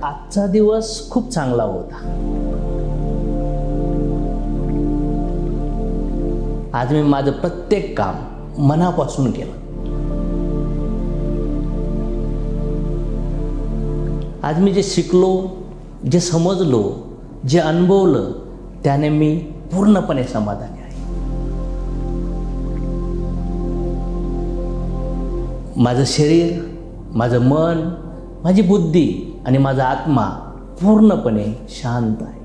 आजचा दिवस खूप चांगला होता. आज मी माझं प्रत्येक काम मनापासून केलं. आज मी जे शिकलो, जे समजलो, जे अनुभवलं, त्याने मी पूर्णपणे समाधानी आहे. माझं शरीर, माझं मन, माझी बुद्धी आणि माझा आत्मा पूर्णपणे शांत आहे.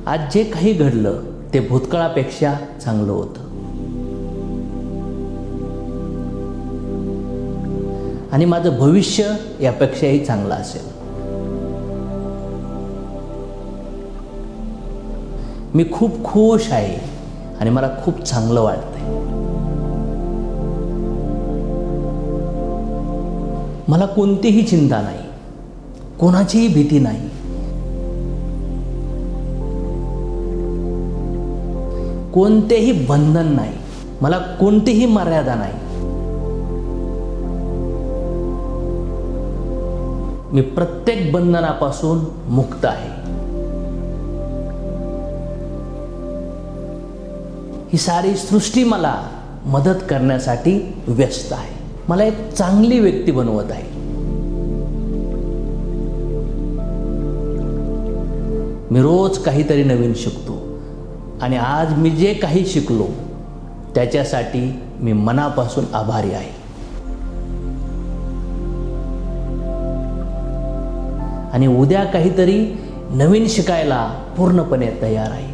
आज जे काही घडलं ते भूतकाळापेक्षा चांगलं होतं. आणि माझं भविष्य यापेक्षाही चांगलं असेल. मी खूप खुश आहे आणि मला खूप चांगलं वाटतंय. मला कोणतीही चिंता नाही, कोणाचीही भीती नाही. कोणतेही बंधन नाही, मला कोणतीही मर्यादा नाही. मी प्रत्येक बंधनापासून मुक्त आहे. ही सारी सृष्टी मला मदत करण्यासाठी व्यस्त आहे. मला एक चांगली व्यक्ती बनवत आहे. मी रोज काहीतरी नवीन शिकतो आणि आज मी जे काही शिकलो त्याच्यासाठी मी मनापासून आभारी आहे. आणि उद्या काहीतरी नवीन शिकायला पूर्णपणे तयार आहे.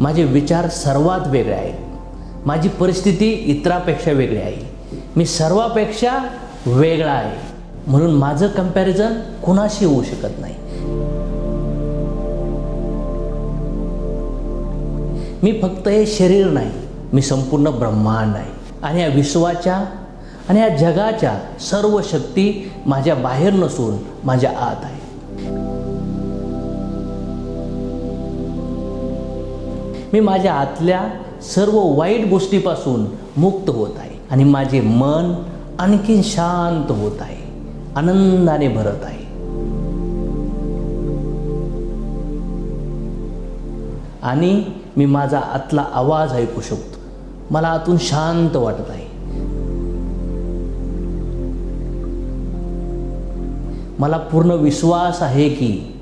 माझे विचार सर्वात वेगळे आहेत. माझी परिस्थिती इतरांपेक्षा वेगळी आहे. मी सर्वांपेक्षा वेगळा आहे. म्हणून माझं कंपॅरिझन कुणाशी होऊ शकत नाही. मी फक्त हे शरीर नाही, मी संपूर्ण ब्रह्मांड आहे. आणि या विश्वाच्या आणि या जगाच्या सर्व शक्ती माझ्या बाहेर नसून माझ्या आत आहे. मी माझ्या आतल्या सर्व वाईट गोष्टीपासून मुक्त होत आहे. आणि माझे मन आणखी शांत होत आहे, आनंदाने भरत आहे. आणि मी माझा आतला आवाज ऐकू शकतो. मला आतून शांत वाटत आहे. मला पूर्ण विश्वास आहे की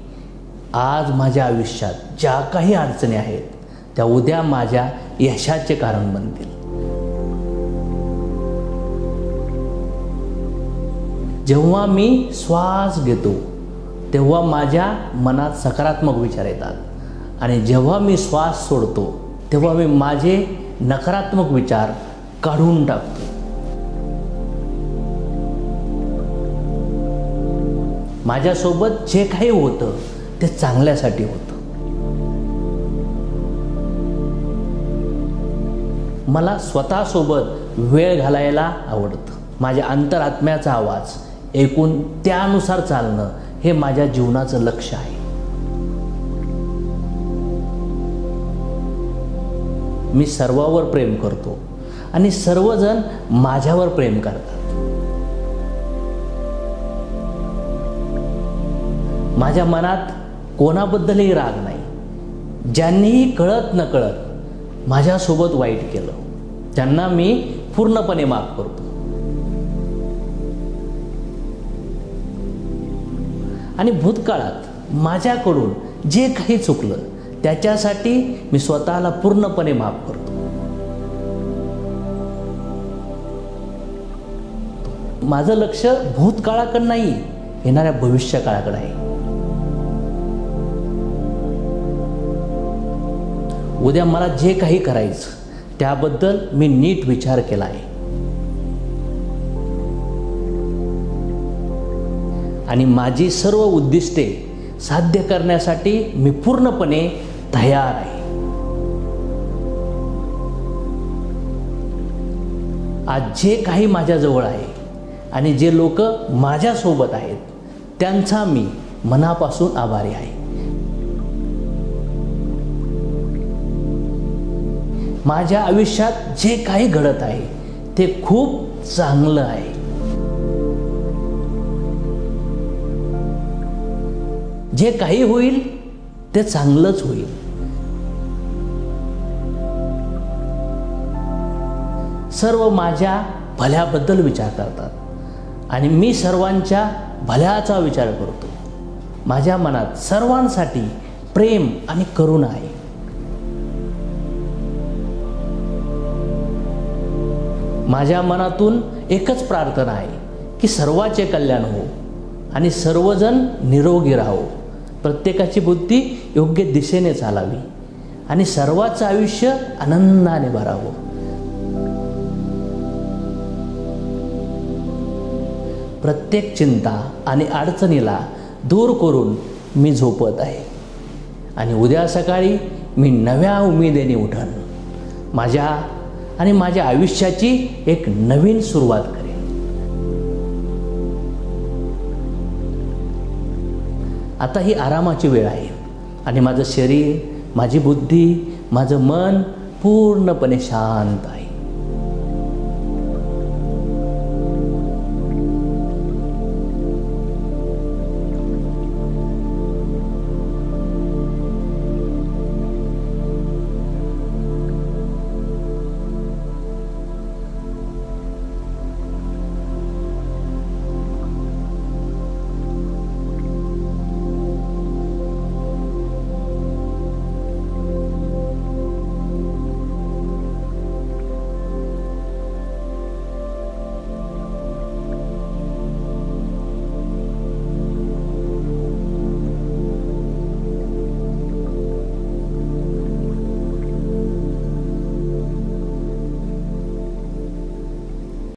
आज माझ्या आयुष्यात ज्या काही अडचणी आहेत त्या उद्या माझ्या यशाचे कारण बनतील. जेव्हा मी श्वास घेतो तेव्हा माझ्या मनात सकारात्मक विचार येतात. आणि जेव्हा मी श्वास सोडतो तेव्हा मी माझे नकारात्मक विचार काढून टाकतो. माझ्यासोबत जे काही होतं ते चांगल्यासाठी होतं. मला स्वतःसोबत वेळ घालायला आवडतं. माझ्या अंतरात्म्याचा आवाज ऐकून त्यानुसार चालणं हे माझ्या जीवनाचं लक्ष्य आहे. मी सर्वांवर प्रेम करतो आणि सर्वजण माझ्यावर प्रेम करतात. माझ्या मनात कोणाबद्दलही राग नाही. ज्यांनीही कळत नकळत माझ्यासोबत वाईट केलं त्यांना मी पूर्णपणे माफ करतो. आणि भूतकाळात माझ्याकडून जे काही चुकलं त्याच्यासाठी मी स्वतःला पूर्णपणे माफ करतो. माझं लक्ष भूतकाळाकडे नाही, येणाऱ्या भविष्यकाळाकडे आहे. उद्या मला जे काही करायचं त्याबद्दल मी नीट विचार केला आहे. आणि माझी सर्व उद्दिष्टे साध्य करण्यासाठी मी पूर्णपणे तयार आहे. आज जे काही माझ्याजवळ आहे आणि जे लोक माझ्यासोबत आहेत त्यांचा मी मनापासून आभारी आहे. माझ्या आयुष्यात जे काही घडत आहे ते खूप चांगलं आहे. जे काही होईल ते चांगलंच होईल. सर्व माझ्या भल्याबद्दल विचार करतात आणि मी सर्वांच्या भल्याचा विचार करतो. माझ्या मनात सर्वांसाठी प्रेम आणि करुणा आहे. माझ्या मनातून एकच प्रार्थना आहे की सर्वांचे कल्याण हो आणि सर्वजण निरोगी राहो. प्रत्येकाची बुद्धी योग्य दिशेने चालावी आणि सर्वांचं आयुष्य आनंदाने भरावं. प्रत्येक चिंता आणि अडचणीला दूर करून मी झोपत आहे आणि उद्या सकाळी मी नव्या उमेदीने उठन. माझ्या आयुष्याची एक नवीन सुरुवात करेन. आता ही आरामाची वेळ आहे आणि माझं शरीर, माझी बुद्धी, माझं मन पूर्णपणे शांत आहे.